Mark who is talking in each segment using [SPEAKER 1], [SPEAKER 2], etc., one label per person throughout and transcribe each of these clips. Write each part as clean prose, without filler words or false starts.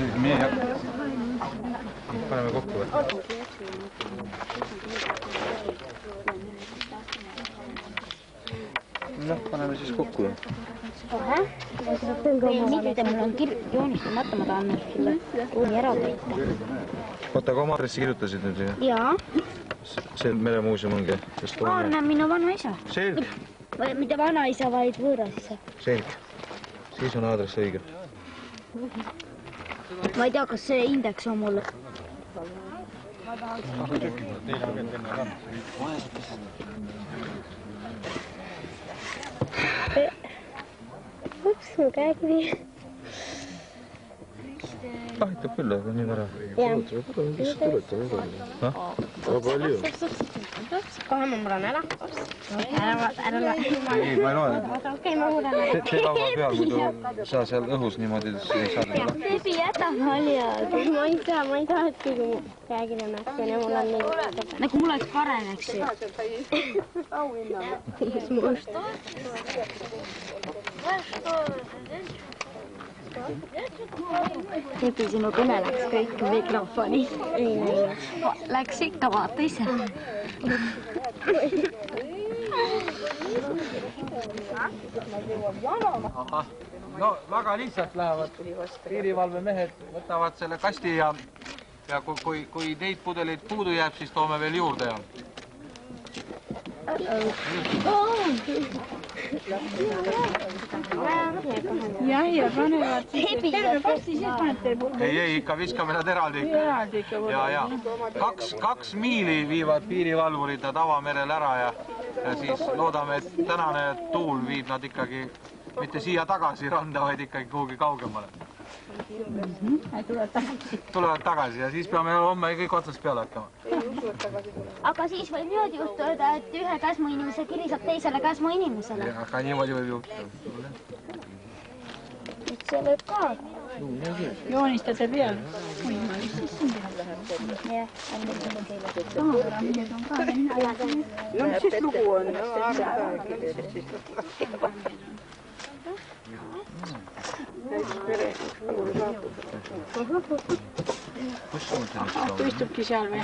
[SPEAKER 1] Meie paneme kokku või? Noh, paneme siis kokku.
[SPEAKER 2] Mitte mul on joonistamata, ma tahan sulle ruumi ära täita.
[SPEAKER 1] Oota, aga oma adressi kirjutasid nüüd?
[SPEAKER 2] Jaa.
[SPEAKER 1] See Meremuuseum ongi?
[SPEAKER 2] On minu vanaisa.
[SPEAKER 1] Selge.
[SPEAKER 2] Mitte vanaisa, vaid võõrasisa.
[SPEAKER 1] Selge. Siis on aadress õige.
[SPEAKER 2] Ma ei tea, kas see indeks on mulle. Ups, mu käekivi.
[SPEAKER 1] Aitab küll, aga nii vara. Väga palju.
[SPEAKER 2] Kohe ma muran ära. Ära loe.
[SPEAKER 1] Ei, ma ei loe.
[SPEAKER 2] Okei, ma muran ära.
[SPEAKER 1] See laua peal, muidu sa seal õhus niimoodi ei saa teha.
[SPEAKER 2] Beebi, jäta haljad. Ma ei taha, et kõige mu käekirja nähku ja mul on nii. Nagu mul oleks parem, eks ju. Beebi, sinu kõne läks kõik mikrofoni. Ei näinud. Läks ikka, vaata ise.
[SPEAKER 1] No väga lihtsalt lähevad piirivalvemehed, võtavad selle kasti ja kui neid pudeleid puudu jääb, siis toome veel juurde.
[SPEAKER 3] Ja panevad terve passi siis panete.
[SPEAKER 1] Ei, ikka viskame nad eraldi. Ja 2 miili viivad piirivalvurid nad avamerel ära ja siis loodame, et tänane tuul viib nad ikkagi mitte siia tagasi randa, vaid ikkagi kuhugi kaugemale. Tulevad tagasi ja siis peame homme kõik otsast peale hakkama.
[SPEAKER 2] Aga siis võib niimoodi juhtuda, et ühe käsmu inimese kiri saab teisele käsmu inimesele.
[SPEAKER 1] Aga niimoodi võib juhtuda.
[SPEAKER 2] Et see võib ka.
[SPEAKER 3] Joonistate peal.
[SPEAKER 2] Jah, on
[SPEAKER 3] No mis siis lugu on? Ahto istubki seal või?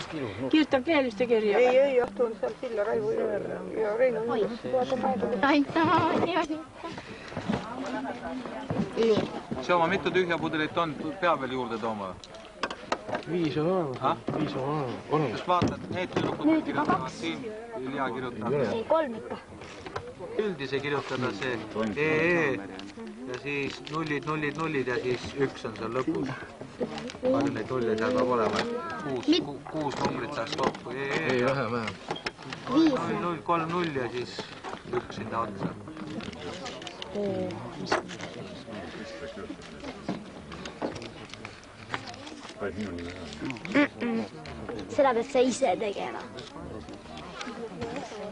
[SPEAKER 3] Kirjutab veel ühte kirja? Ei, Ahto on seal Silla, Raivo ja Reino.
[SPEAKER 2] aitama, niimoodi.
[SPEAKER 1] See oma mitu tühja pudelit on, peab veel juurde tooma?
[SPEAKER 4] 5 on olemas. 5 on olemas.
[SPEAKER 1] Just vaatad, need tüdrukud kirjutavad siin, Ilja kirjutab.
[SPEAKER 2] Ei, 3 ikka.
[SPEAKER 1] Üldise kirjutada see EE ja siis nullid ja siis 1 on seal lõpus. Palju neid nulle seal peab olema, 6 numbrit saaks kokku.
[SPEAKER 4] Ei, vähem.
[SPEAKER 1] 0, 3, 0 ja siis 1 sinna otsa.
[SPEAKER 2] Seda pead sa ise tegema.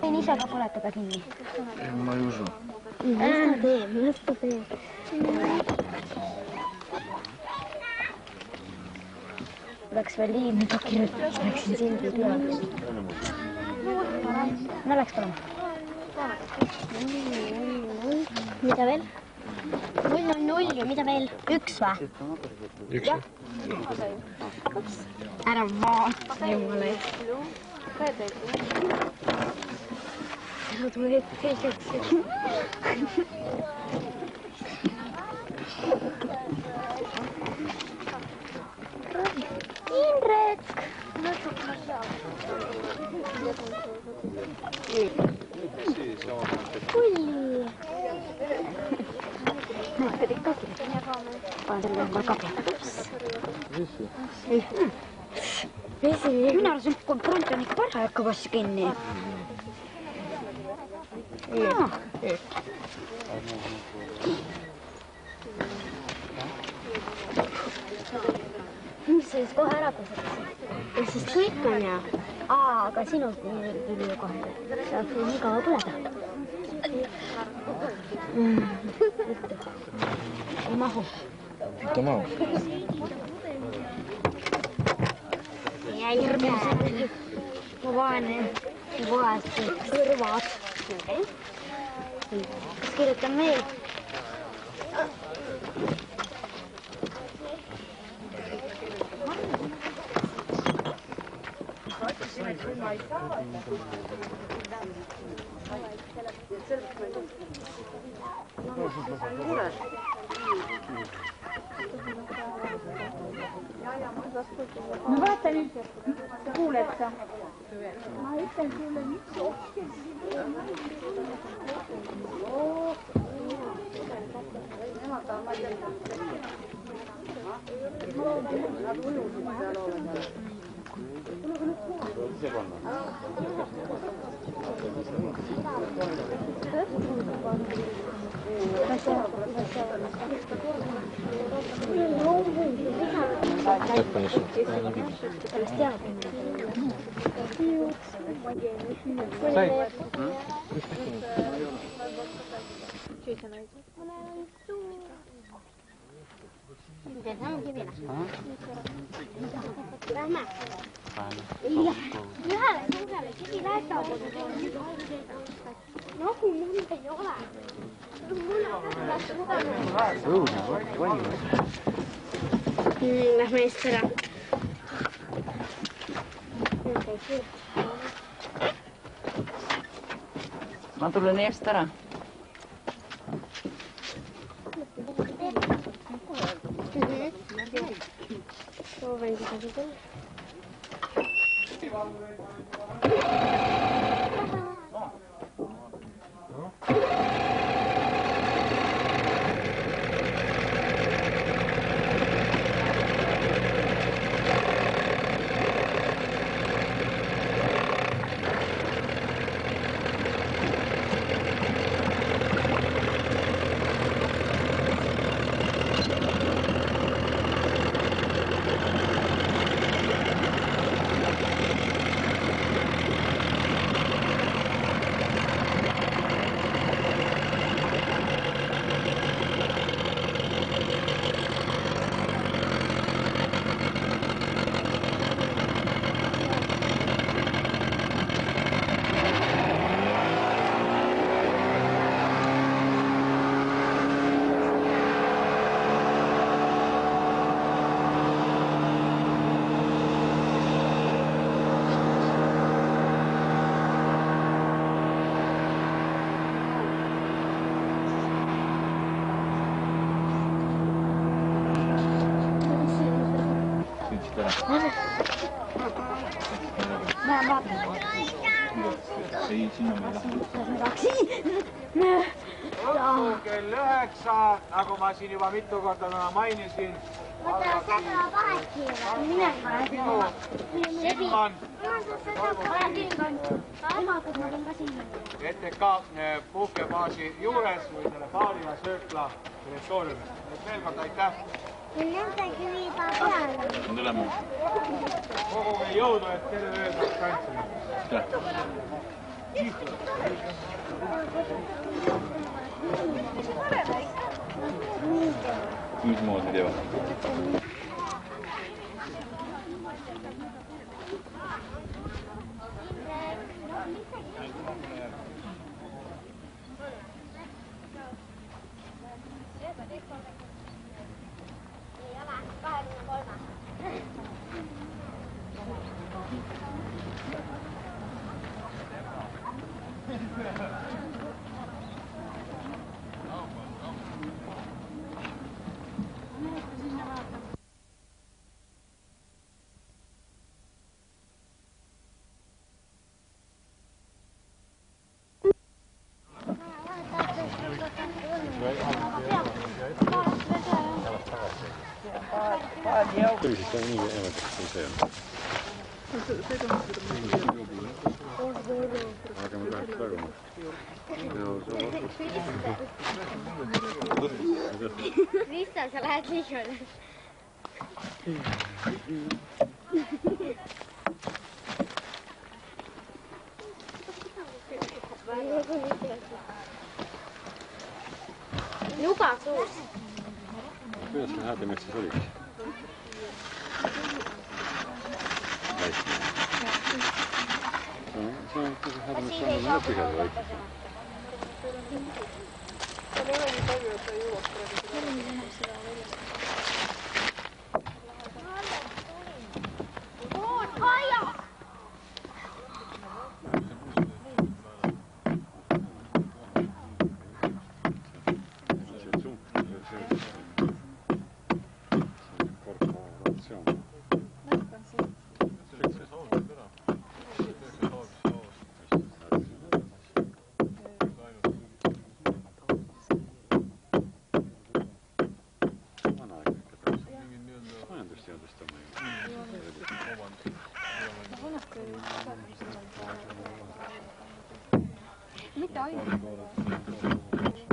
[SPEAKER 2] Võin ise ka põletada kinni.
[SPEAKER 1] Ma ei usu.
[SPEAKER 2] Las ta teeb. Läks veel liimi ka kirjutada, läksin sildi peale. No läks palun. Mida veel? 0 ja mida veel? 1 või?
[SPEAKER 1] 1 või?
[SPEAKER 2] Ära vaata jumala eest. Ära tule ette kõigeks. Indrek! Kulli! Näed ikka kirjutada. Pane selle väga peale. Vesi. Mina arvasin, et front on ikka parajaka passi kinni. Mis sa siis kohe ära pesetakse? Sest kõik on ja. Aga sinult tuli ju kohe. Saab sul nii kaua põleda. Ei mahu.
[SPEAKER 4] Mitte mahu.
[SPEAKER 2] Ja hirme. Ma vaene vahest kõrvad. Kas kirjutan veel?
[SPEAKER 3] No vaata nüüd, kuuled sa? Ma ütlen sulle nüüd
[SPEAKER 4] Так, конечно.
[SPEAKER 2] Lähme eest ära.
[SPEAKER 3] Ma tulen eest ära.
[SPEAKER 2] Proovin seda seda.
[SPEAKER 1] Kell 9, nagu ma siin juba mitu korda mainisin. ETK puhkebaasi juures või selle baari ja söökla territooriumis. Veel kord aitäh. Koguge jõudu, et terve öö saaks tantsida.
[SPEAKER 5] Mismoodi teevad? Kyllä sitä on niin enemmän kuin se on. Aika me lähdetään takana. Joo, se on
[SPEAKER 2] Mistä sä lähet liikoille? Luka suus.
[SPEAKER 5] Kuidas me häädemetsis oliks? Se on häädemetsis on lõppikäsi vaikselt.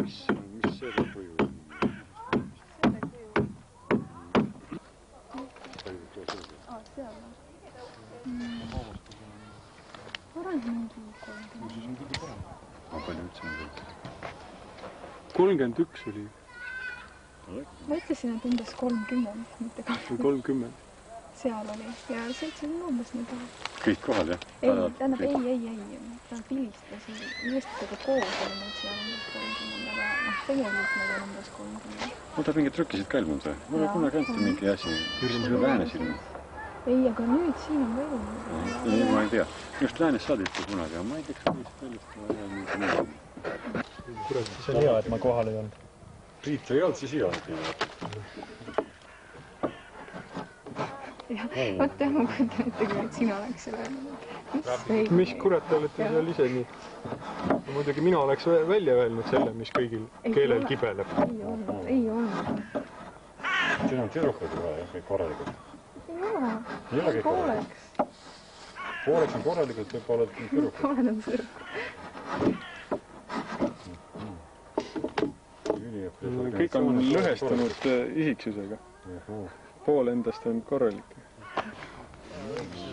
[SPEAKER 5] Mis see kuju on? Palju üldse on kõik?
[SPEAKER 4] 31 oli.
[SPEAKER 6] Ma ütlesin, et umbes 30, mitte
[SPEAKER 4] 30.
[SPEAKER 6] Seal oli ja 7 on umbes nii taha.
[SPEAKER 5] Kõik kohal, jah?
[SPEAKER 6] Tähendab, ei. Ta vilistada koos oli meid seal umbes 30, aga tegelikult need on umbes 30.
[SPEAKER 5] Oota, mingid trükkisid ka ilmunud või? Mulle kunagi anti mingi asi. Läänes ilmunud.
[SPEAKER 6] Ei, aga nüüd siin on veel.
[SPEAKER 5] Ei, ma ei tea. Just Läänes saaditi kunagi, aga ma ei teaks millist väljast.
[SPEAKER 4] Kurat, see on hea, et ma kohal ei olnud.
[SPEAKER 5] Priit ei olnud siis hea.
[SPEAKER 6] Vot jah, ma kujutan ette, kui sina oleks selle öelnud.
[SPEAKER 4] Mis kurat te olete seal ise nii? Muidugi mina oleks välja öelnud selle, mis kõigil keelel kibeleb.
[SPEAKER 6] Ei olnud.
[SPEAKER 5] Siin on tüdrukud juba, jah, kõik korralikult.
[SPEAKER 6] Ei ole.
[SPEAKER 5] Ei ole kõik
[SPEAKER 6] Pooleks.
[SPEAKER 5] Pooleks on korralikult ja pooled on tüdrukud.
[SPEAKER 6] Pooled on tüdrukud.
[SPEAKER 4] Kõik on lõhestunud isiksusega. Pool endast on korralik.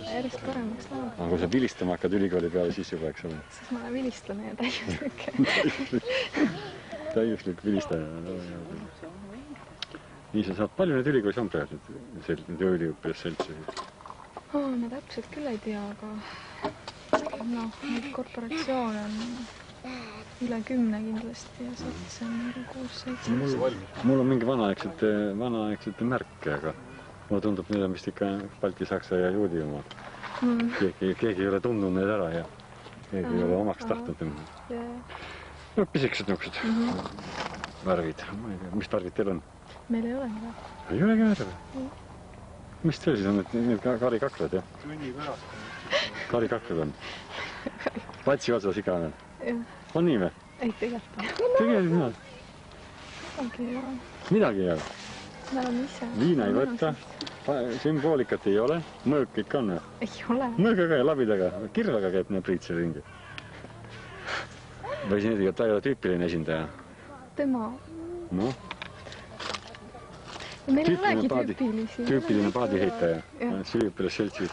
[SPEAKER 6] Järjest paremaks läheb.
[SPEAKER 5] Aga kui sa vilistama hakkad ülikooli peale, siis juba, eks ole.
[SPEAKER 6] Siis ma olen vilistlane ja täiuslik.
[SPEAKER 5] Täiuslik vilistaja. Nii sa saad palju need ülikoolis on praegu, need üliõpilas seltsi?
[SPEAKER 6] Ma täpselt küll ei tea, aga neid korporatsioone on üle 10 kindlasti ja satsi on 6-7.
[SPEAKER 5] Mul on mingi vanaaegsete märke, aga mulle tundub, need on vist ikka Balti, Saksa ja Juudi oma. Keegi ei ole tundnud need ära ja keegi ei ole omaks tahtnud. No pisikesed nüksed värvid. Ma ei tea, mis värvid teil on?
[SPEAKER 6] Meil ei ole mida.
[SPEAKER 5] Ei olegi värve? Mis teil siis on need karikaklad, jah?
[SPEAKER 4] Tunni pärast.
[SPEAKER 5] Karikaklad on? Patsi otsas iga on? On nii või?
[SPEAKER 6] Ei, tegelikult.
[SPEAKER 5] Tegelikult mina?
[SPEAKER 6] Midagi ei ole.
[SPEAKER 5] Midagi ei ole?
[SPEAKER 6] Me oleme ise.
[SPEAKER 5] Viina ei võtta, sümboolikat ei ole, mõõk ikka on või?
[SPEAKER 6] Ei ole.
[SPEAKER 5] Mõõgaga ja labidaga, kirvaga käib need Priit selle ringi. Või siin ta ei ole tüüpiline esindaja?
[SPEAKER 6] Tema.
[SPEAKER 5] Noh?
[SPEAKER 6] Meil ei olegi tüüpilisi.
[SPEAKER 5] Tüüpiline paadiheitaja, üliõpilas seltsis.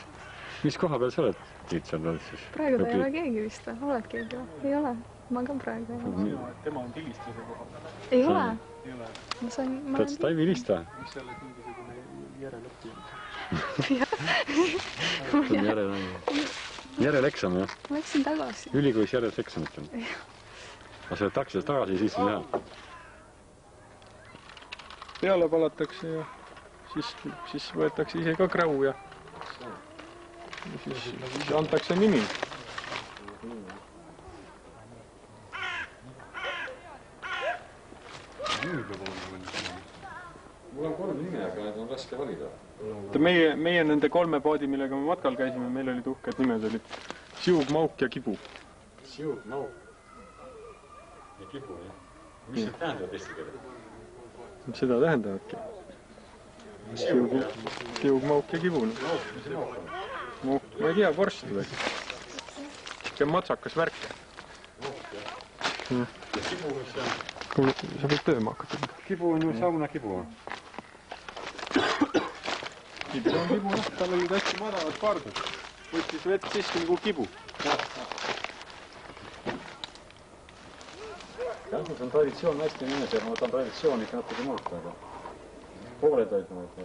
[SPEAKER 5] Mis koha peal sa oled, Priit, seal oled siis?
[SPEAKER 6] Praegu ta ei ole keegi vist või? Oled keegi või? Ei ole. Ma ka praegu ei ole.
[SPEAKER 4] Tema on tilistuse koha peal.
[SPEAKER 6] Ei ole?
[SPEAKER 4] Ei ole.
[SPEAKER 5] Täitsa ta ei vilista.
[SPEAKER 4] Mis sa oled mingisugune järelõppija?
[SPEAKER 5] Järeleksam, jah?
[SPEAKER 6] Ma läksin tagasi.
[SPEAKER 5] Ülikoolis järeleksamit on. Aga sa oled taksist tagasi, siis on hea.
[SPEAKER 4] Peale palatakse ja siis võetakse ise ka kräu ja siis antakse nimi.
[SPEAKER 5] Mul on 3 nime, aga need on raske valida.
[SPEAKER 4] Meie nende 3 paadi, millega me matkal käisime, meil olid uhked nimed, olid Siug, Mauk ja Kibu.
[SPEAKER 5] Siug, Mauk ja Kibu, jah. Mis need tähendavad eesti keeles?
[SPEAKER 4] Seda tähendavadki. Siug, Mauk ja Kibu. Ma ei tea, vorst või? See on matsakas värk.
[SPEAKER 5] Ja Kibu, mis see on?
[SPEAKER 4] Sa võid tööma hakata.
[SPEAKER 5] Kibu on ju sauna Kibu.
[SPEAKER 4] Kibu on Kibu, tal olid hästi madalad pardud. Võttis vett sisse nagu Kibu.
[SPEAKER 5] Jah, see on traditsioon hästi nimes ja ma võtan traditsioon ikka natuke muuta, aga pooled olid mõned.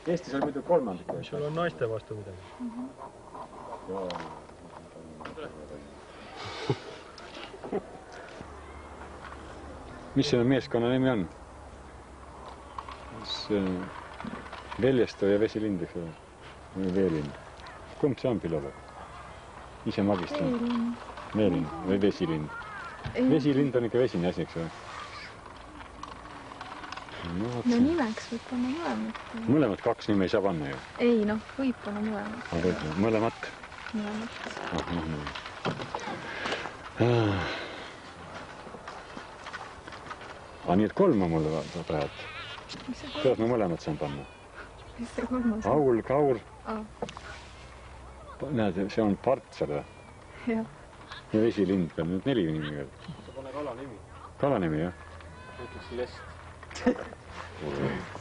[SPEAKER 5] Eestis oli muidu 3.
[SPEAKER 4] Sul on naiste vastu midagi.
[SPEAKER 5] Mis selle meeskonna nimi on? Veljesto ja Vesilind, eks ole? Või Veelind? Kumb see on pilole? Ise magistan. Veelind või Vesilind? Vesilind on ikka vesine asi, eks ole?
[SPEAKER 6] No nimeks võib panna mõlemat.
[SPEAKER 5] Mõlemat 2 nime ei saa panna ju?
[SPEAKER 6] Ei, noh, võib panna mõlemat.
[SPEAKER 5] Mõlemat?
[SPEAKER 6] Mõlemat.
[SPEAKER 5] Aga nii et 3 on mul praegu. Kuidas ma mõlemad saan panna?
[SPEAKER 6] Mis see 3 on?
[SPEAKER 5] Aul, Kaur. Näed, see on part selle.
[SPEAKER 6] Jah.
[SPEAKER 5] ja vesilind peal, nüüd 4 nimi veel.
[SPEAKER 4] sa pane kala nimi.
[SPEAKER 5] Kala nimi, jah?
[SPEAKER 4] Näiteks lest.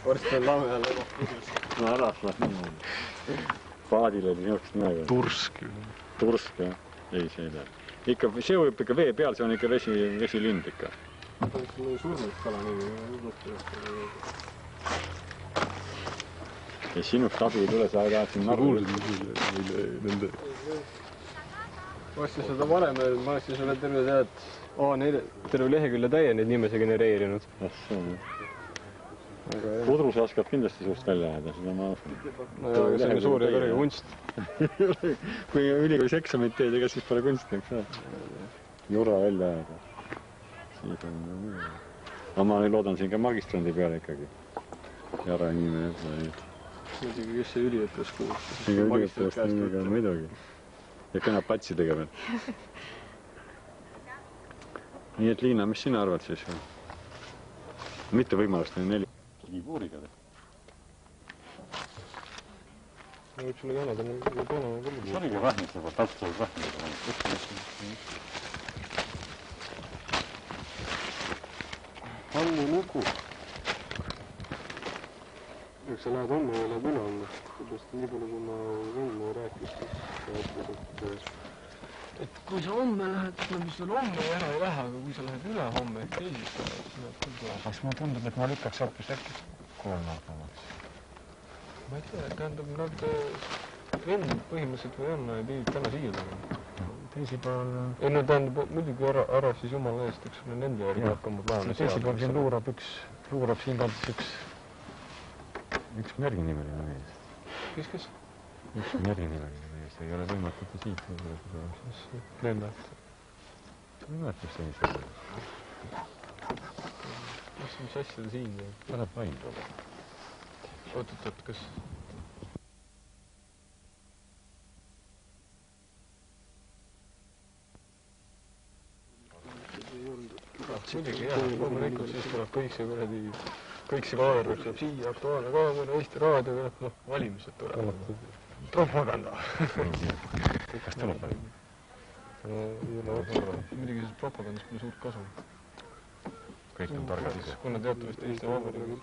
[SPEAKER 4] Varsti on lame all eba.
[SPEAKER 5] No ära saa niimoodi. Paadil oli niisugust nimega.
[SPEAKER 1] Tursk.
[SPEAKER 5] Tursk, jah. Ei, see ei tea. Ikka, see võib ikka vee peal, see on ikka vesilind ikka.
[SPEAKER 4] See on ikka surnud kala nimi.
[SPEAKER 5] Ja sinust abi ei tule, sa ei taha siin narru.
[SPEAKER 4] Ma oleksin seda varem öelnud, ma oleksin sulle terve lehekülje täie neid nimese genereerinud.
[SPEAKER 5] Pudrus oskab kindlasti suust välja jääda, seda ma usun.
[SPEAKER 4] No jaa, aga see on suur ja kõrge kunst.
[SPEAKER 5] Kui ülikoolis eksamit teed, ega siis pole kunsti, eks ole. Jura välja jääda. Siis on muu. Aga ma loodan siin ka magistrandi peale ikkagi. Jara inimene.
[SPEAKER 4] Muidugi, kes see üliõpilast kuulub.
[SPEAKER 5] Ega üliõpilast nimiga muidugi. Ja kõnab patsidega veel. Nii et Liina, mis sina arvad siis? Mitte võimalust on 4. Kiibuuriga või?
[SPEAKER 4] Ma võib sulle jänada, mul toonama küll.
[SPEAKER 5] See oligi vähmist juba, täpselt vähmist.
[SPEAKER 4] Hannu lugu. Eks sa lähed homme ja lähed üle homme. Sellest nii palju, kui ma vennu rääkis, siis et kui sa homme lähed, mis sul homme ära ei lähe, aga kui sa lähed üle homme ehk teisispäeval, siis läheb küll kohe.
[SPEAKER 5] Kas mulle tundub, et ma lükkaks hoopis äkki kolmapäevaks?
[SPEAKER 4] Ma ei tea, tähendab, nad vend põhimõtteliselt või on, pidid täna siia tulema.
[SPEAKER 5] Teisipäeval...
[SPEAKER 4] Ei, no tähendab, muidugi ära siis jumala eest, eks ole, nende järgi hakkama päevale seadma.
[SPEAKER 5] Teisipäeval siin luurab siin kandis üks märginimeline mees.
[SPEAKER 4] Kes?
[SPEAKER 5] Üks märginimeline mees, ei ole võimatata siit.
[SPEAKER 4] Lennart.
[SPEAKER 5] Võimatus see ei saa.
[SPEAKER 4] Mis asja ta siin teeb?
[SPEAKER 5] Läheb vaim.
[SPEAKER 4] Oot, kas... Muidugi jah, loomulikult siis tuleb kõik see kaamera tuleb siia, Aktuaalne Kaamera, Eesti Raadio, valimised tulevad. Propaganda.
[SPEAKER 5] Kas tuleb palju?
[SPEAKER 4] Muidugi sellest propagandast pole suurt kasu.
[SPEAKER 5] Kõik on targad ise.
[SPEAKER 4] Kuna teatavasti Eesti Vabariigi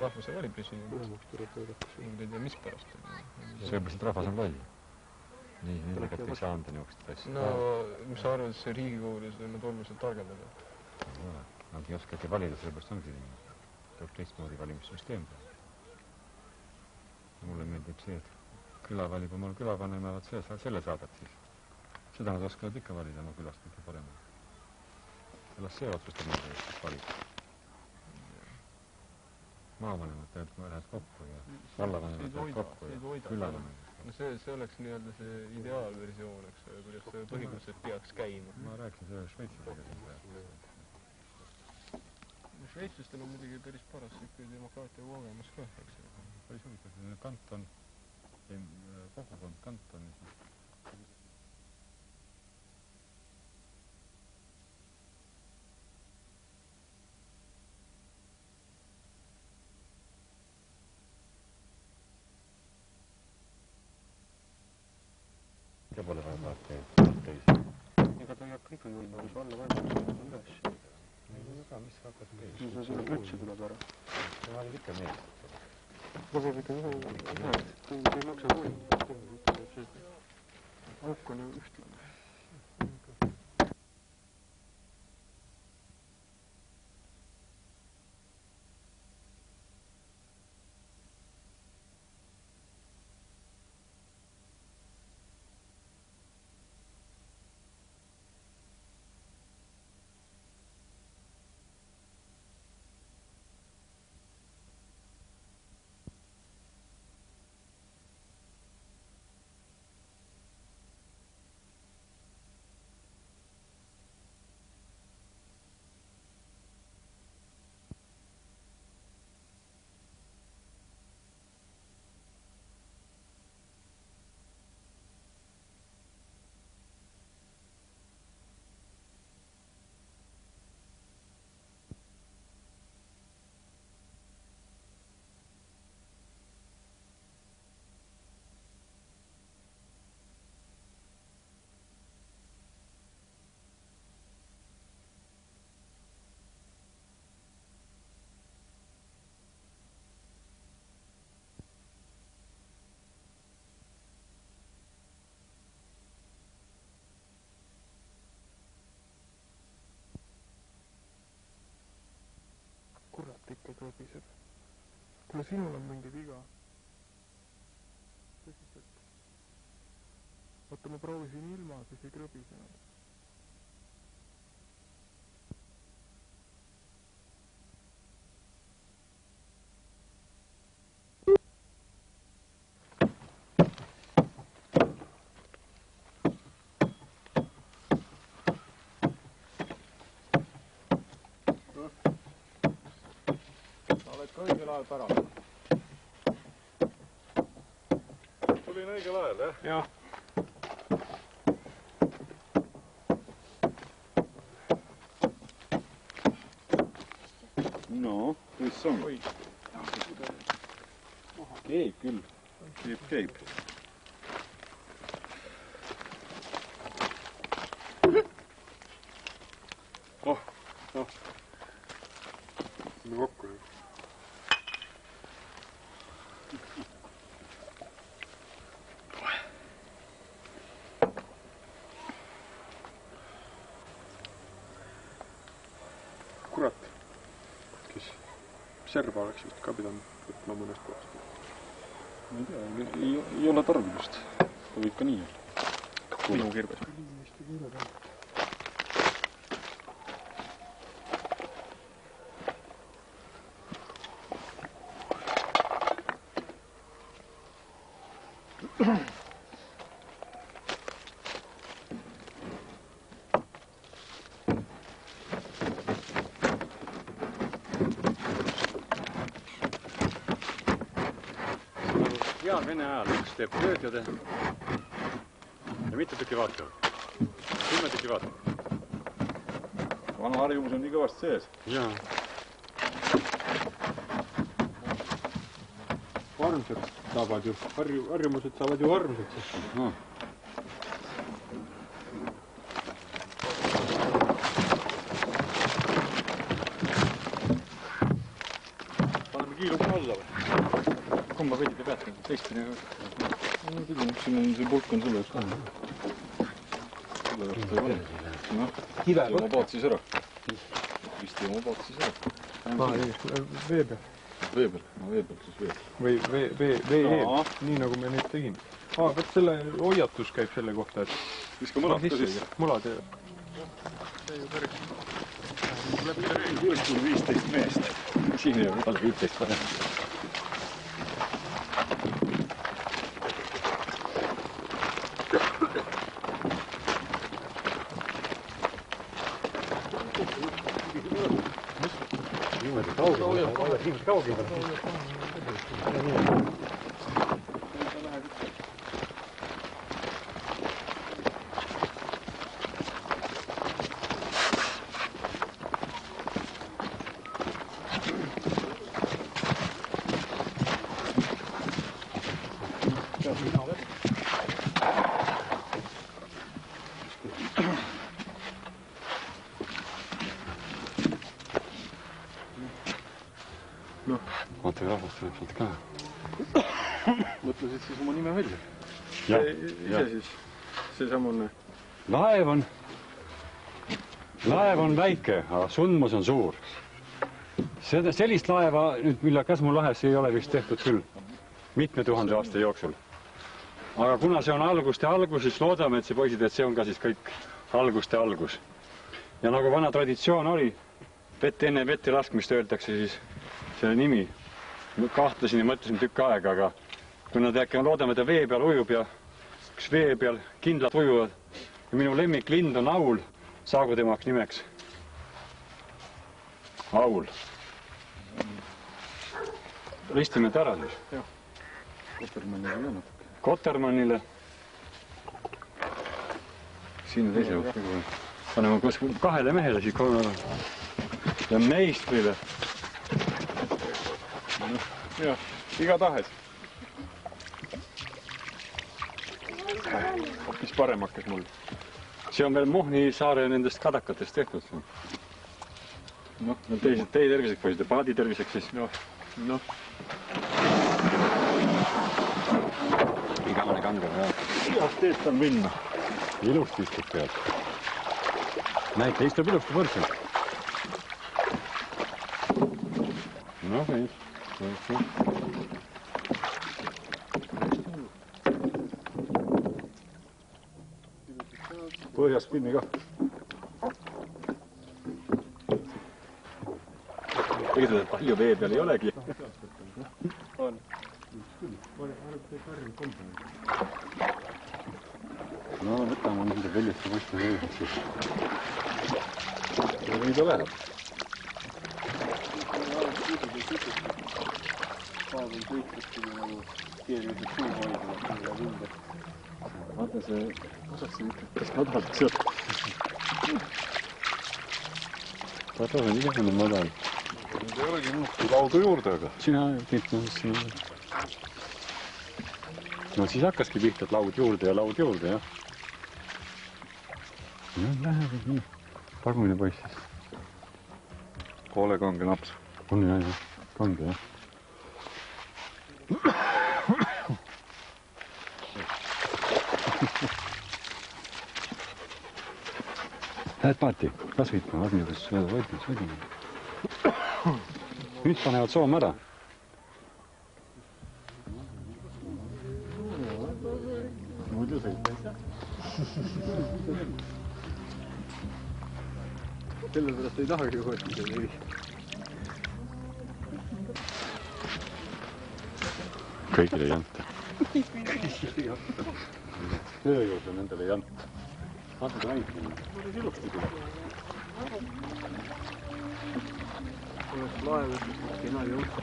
[SPEAKER 4] rahvas ei vali presidenti. Ma ei tea, mis pärast.
[SPEAKER 5] Sellepärast, et rahvas on loll. Nii, et ei saa anda niisugust asja.
[SPEAKER 4] No, mis sa arvad, et see Riigikogulis nad oluliselt targendada?
[SPEAKER 5] Nad ei oskagi valida, sellepärast ongi tuleb teistmoodi valimissüsteem. Mulle meeldib see, et küla valib omal külavanemad, selle saadet siis. Seda nad oskavad ikka valida oma külast mitte paremini. Las see otsustab mida Eestis valib. Maavanemad lähevad kokku ja vallavanemad lähevad kokku ja külavanemad.
[SPEAKER 4] No see oleks nii-öelda see ideaalversioon, eks, kuidas see põhimõtteliselt peaks käima.
[SPEAKER 5] Ma rääkisin selle Šveitsidega siin praegu.
[SPEAKER 4] Šveitslastel on muidugi päris paras demokraatia kogemus ka, eks.
[SPEAKER 5] Päris huvitav, kanton, kogukond kantonis. Ja pole vaja teisi.
[SPEAKER 4] Ega ta jääb kõik võimalus alla võimalus on üles.
[SPEAKER 5] Aga mis hakkad teisi?
[SPEAKER 4] See tuleb üldse tuleb ära.
[SPEAKER 5] See valib ikka mees.
[SPEAKER 4] Ma peab ikka ühe, ei maksa huvi. Auk on ju ühtlane. krõbiseb. Kuule, sinul on mingi viga. Tõsiselt. Vaata, ma proovisin ilma, siis ei krõbisenud.
[SPEAKER 5] Õigel ajal pärast. Tulin õigel ajal, jah?
[SPEAKER 4] Jah.
[SPEAKER 5] No, kus on? Keib küll. Keib. Oh. Kokku ju.
[SPEAKER 4] Kurat, kes serva oleks vist ka pidanud võtma mõnest kohast.
[SPEAKER 5] Ma ei tea, ei ole tarbimist. Ta võib ka nii olla.
[SPEAKER 4] Minu kirbes.
[SPEAKER 5] Heal vene ajal üks teeb tööd ja mitu tükki vaatavad. 10 tükki vaatavad. Vana harjumus on nii kõvasti sees. Jaa.
[SPEAKER 4] Armsad saavad ju, harjumused saavad ju armsad.
[SPEAKER 5] No. Paneme kiilu ka alla või? Kumba pidi te peate? Teistpidi? Siin on see pulk on sulle just ka. Sulle vast ei ole. Noh, visti oma paat siis ära.
[SPEAKER 4] Vee peal.
[SPEAKER 5] Vee peal? No vee peal siis vee.
[SPEAKER 4] Või vee, nii nagu me nüüd tegime. Vot selle hoiatus käib selle kohta, et...
[SPEAKER 5] Viska mulad ka siis?
[SPEAKER 4] Mulad jah.
[SPEAKER 5] See ju päris... Võrkul 15 meest. Siin ei ole 15 parem. Vaata rahvast tuleb sealt ka.
[SPEAKER 4] Mõtlesid siis oma nime välja?
[SPEAKER 5] Ise
[SPEAKER 4] siis seesamune.
[SPEAKER 5] Laev on väike, aga sundmus on suur. Sellist laeva, nüüd mille Käsmu lahes ei ole vist tehtud küll mitme 1000 aasta jooksul. Aga kuna see on alguste algus, siis loodame, et see on ka siis kõik alguste algus. Ja nagu vana traditsioon oli, enne vette laskmist öeldakse siis selle nimi. Kahtlesin ja mõtlesin tükk aega, aga kui nad äkki loodame, et vee peal ujub ja üks vee peal kindlad ujuvad ja minu lemmiklind on aul, saagu temaks nimeks. Aul. Ristime ta ära siis.
[SPEAKER 4] Jah. Kotermannile ka natuke.
[SPEAKER 5] Kotermannile. Siin teise paneme koos 2 mehele siis ja meistrile.
[SPEAKER 4] Jah, igatahes. Hoopis parem hakkas mul.
[SPEAKER 5] See on veel Muhni saare nendest kadakatest tehtud. Noh, teie terviseks või paadi terviseks siis.
[SPEAKER 4] Noh.
[SPEAKER 5] Igavane kange.
[SPEAKER 4] Kuidas teed tal minna?
[SPEAKER 5] Ilusti istub pealt. Näite, istub ilusti võrdselt. No siis. Põhjas kinni ka. Tegelikult palju vee peal ei olegi. On. No võtame nende väljast ja võista veelist. Ja nii ta läheb. Paadel sõitlasti nagu keerulised suu hoidma. Vaata see osaks kas madal sealt. Vaata on igasugune madal. Ei olegi muhtu laudu juurde, aga... Sina tintud. No siis hakkaski pihta, et laud juurde, jah. No läheb nii. Parmune poiss siis. Poole kange naps. On jah, kange jah. Lähed paati, kas võitma, Arnikas võidma. Nüüd panevad Soome ära. Muidu sõita. Sellepärast ei tahagi kooti selle. Kõigile ei anta. Tööjuurde nendele ei anta. Vaata ta näitab. Kuidas ilusti tuleb. Oleks laevutust kena jõudnud.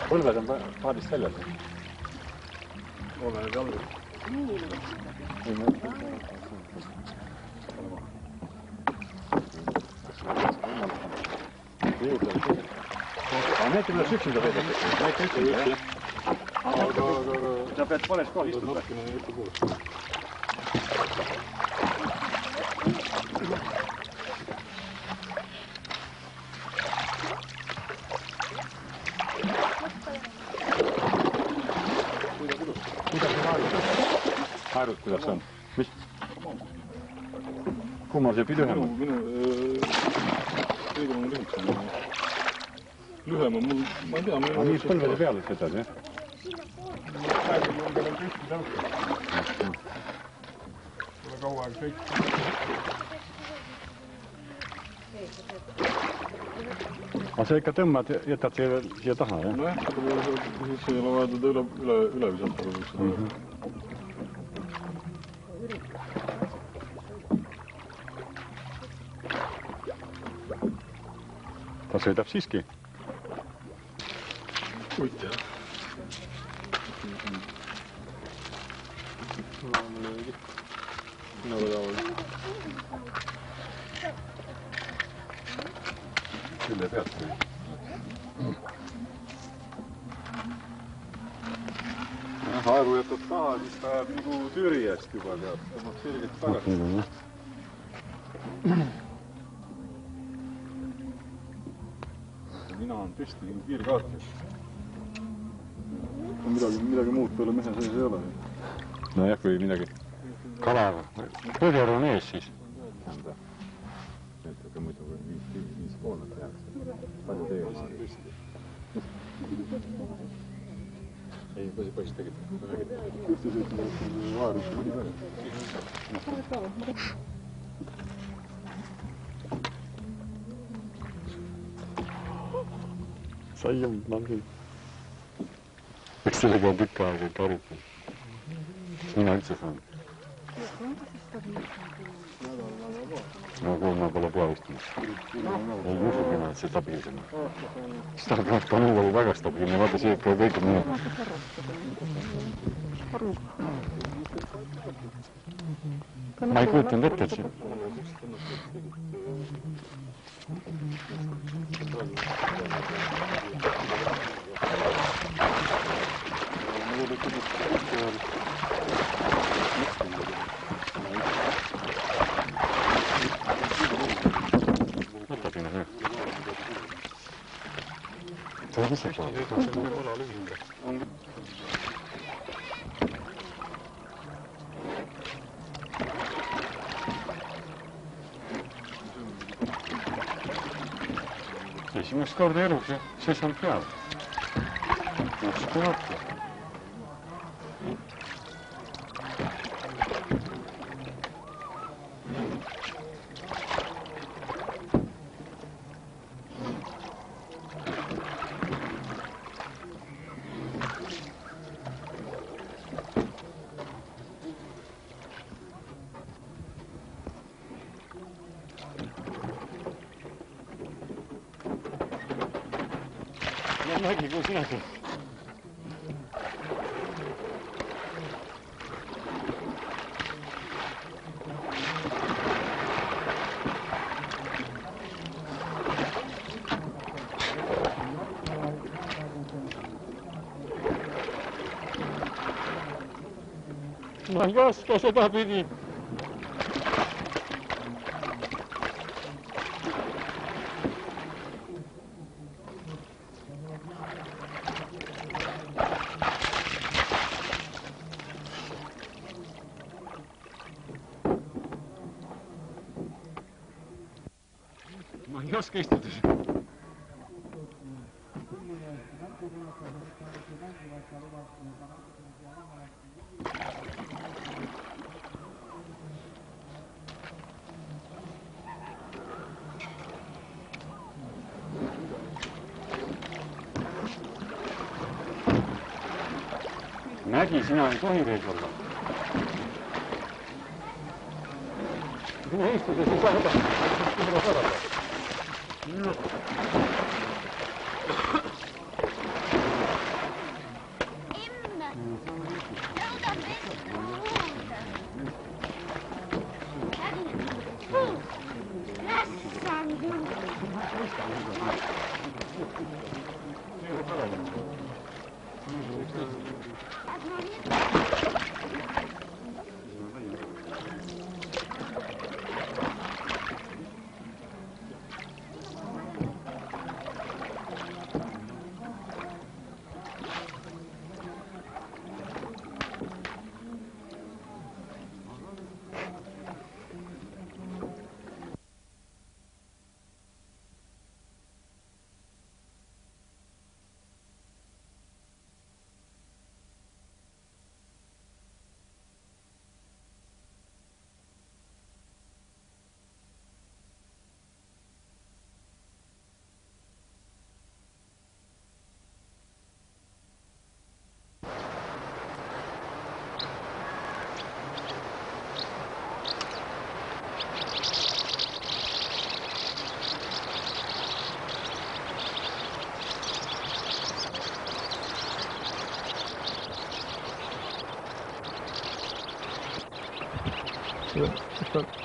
[SPEAKER 5] Põlved on paadist väljas. Ole jalgu. Näete, kuidas üksinda veedetakse. Näete üksinda, jah? Aga... Sa pead vales kohal istuda. Haarud, kuidas on? Mis? Kummal see pidi lühem on? Kõige on lühem. Lühem on mul, ma ei tea... Aga nii põlvede peale sõdad, jah? Praegu on peal püsti tõusta. Pole kaua aeg sõita. Aga sa ikka tõmbad, jätad siia taha, jah? Nojah, siis ei ole vaja teda üle visata. Ta sõidab siiski. Uit jah. Nagu tavaliselt. Selle pealt või? Haeru jätad taha, siis ta jääb nagu tüüri eest juba tead. Ta maab selgelt tagasi. Mina on tõesti kiirkaartis. Midagi muud peale mehe sees ei ole. No jah, kui midagi... Kalav. Põder on ees siis. Aga muidu 5,5 tehakse. Palju tegelikult tõesti. Ei, poiss tegelikult. Ühte sõitma haarus mõni väga. Sai on küll. Eks sellega on tükk aega karitud. Mina üldse saan. No kui ma pole poe istunud. Ei usugina, et see stabiilsena. Seda peaks ka muu väga stabiilne. Vaata see ikka kõik on muu. Ma ei kujutanud ette, et see... Võta sinna, jah. See on lihtsalt poole. esimest korda elus ja sesand peal. Uskumatu. Mägi, kui sina tuled. Ma ei oska seda pidi. Ma ei oska istuda. Mägi, sina ei tohi vees olla. Sina istudes ei saa edasi. Sina sarada.
[SPEAKER 4] Good.